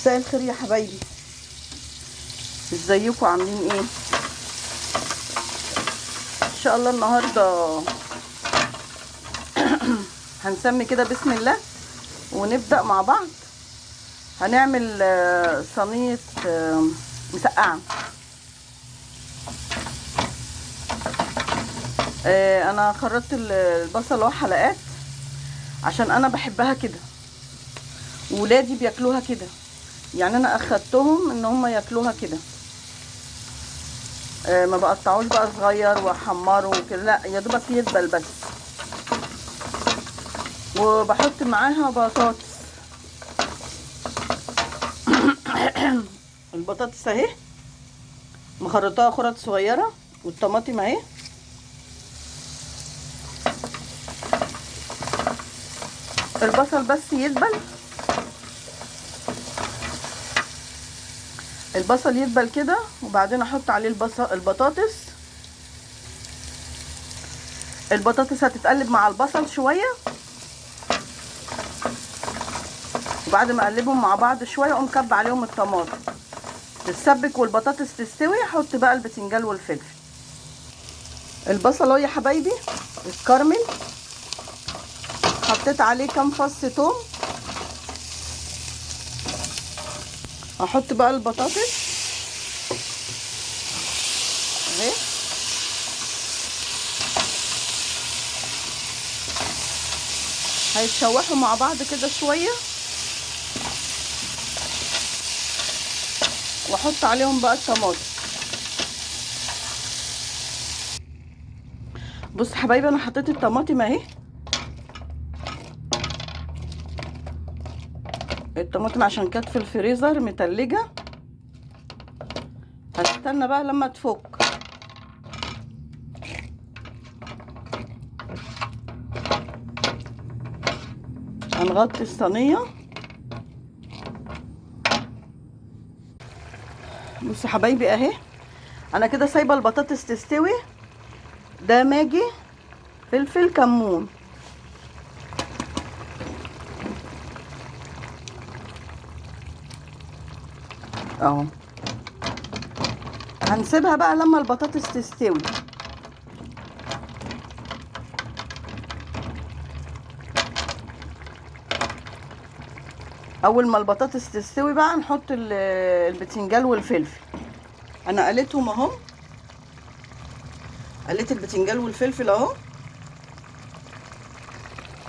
مساء الخير يا حبايبي، ازيكم عاملين ايه؟ ان شاء الله النهارده هنسمي كده بسم الله ونبدأ مع بعض. هنعمل صينية مسقعة. انا خرطت البصل اهو حلقات عشان انا بحبها كده، وولادي بياكلوها كده، يعني انا اخدتهم ان هم ياكلوها كده. ما بقطعوش بقى صغير واحمره وكده، لا يا دوبك يدبل بس. وبحط معاها بطاطس. البطاطس اهي مخرطاها خرط صغيره، والطماطم اهي. البصل بس يدبل، البصل يدبل كده، وبعدين احط عليه البطاطس هتتقلب مع البصل شويه، وبعد ما اقلبهم مع بعض شويه اقوم كب عليهم الطماطم تتسبك والبطاطس تستوي. احط بقى البتنجان والفلفل. البصل اهو يا حبايبي اتكرمل، حطيت عليه كام فص توم. احط بقى البطاطس اهي، هيتشوحوا مع بعض كده شويه، واحط عليهم بقى الطماطم. بص حبايبي انا حطيت الطماطم اهي، الطماطم عشان كانت في الفريزر متلجه. هستنى بقى لما تفك. هنغطي الصينيه. بصوا حبايبي اهي، انا كده سايبه البطاطس تستوي. ده ماجي، فلفل، كمون. اهو هنسيبها بقى لما البطاطس تستوي. اول ما البطاطس تستوي بقى نحط البتنجان والفلفل. انا قليتهم اهو، قليت البتنجان والفلفل اهو.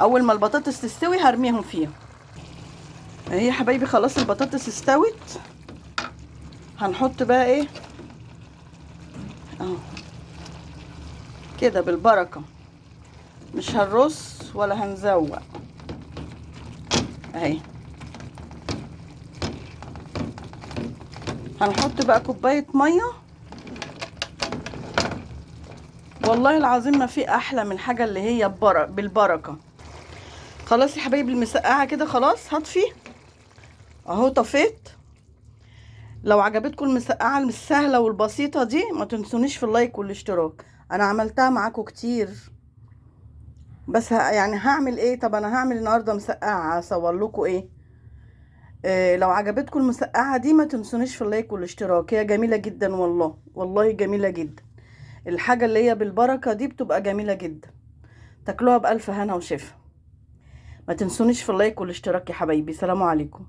اول ما البطاطس تستوي هرميهم فيها. اهي يا حبايبي خلاص البطاطس استوت. هنحط بقى ايه اهو كده بالبركه، مش هنرص ولا هنزوق. اهي هنحط بقى كوبايه ميه. والله العظيم ما في احلى من حاجه اللي هي بالبركه. خلاص يا حبايبي المسقعه كده خلاص هطفي اهو، طفيت. لو عجبتكم المسقعه السهله والبسيطه دي ما تنسونيش في اللايك والاشتراك. انا عملتها معاكم كتير، بس يعني هعمل ايه؟ طب انا هعمل النهارده مسقعه اصور لكم ايه. لو عجبتكم المسقعه دي ما تنسونيش في اللايك والاشتراك، هي جميله جدا والله، والله جميله جدا. الحاجه اللي هي بالبركه دي بتبقى جميله جدا، تاكلوها بألف هنا وشفا. ما تنسونيش في اللايك والاشتراك يا حبايبي. سلام عليكم.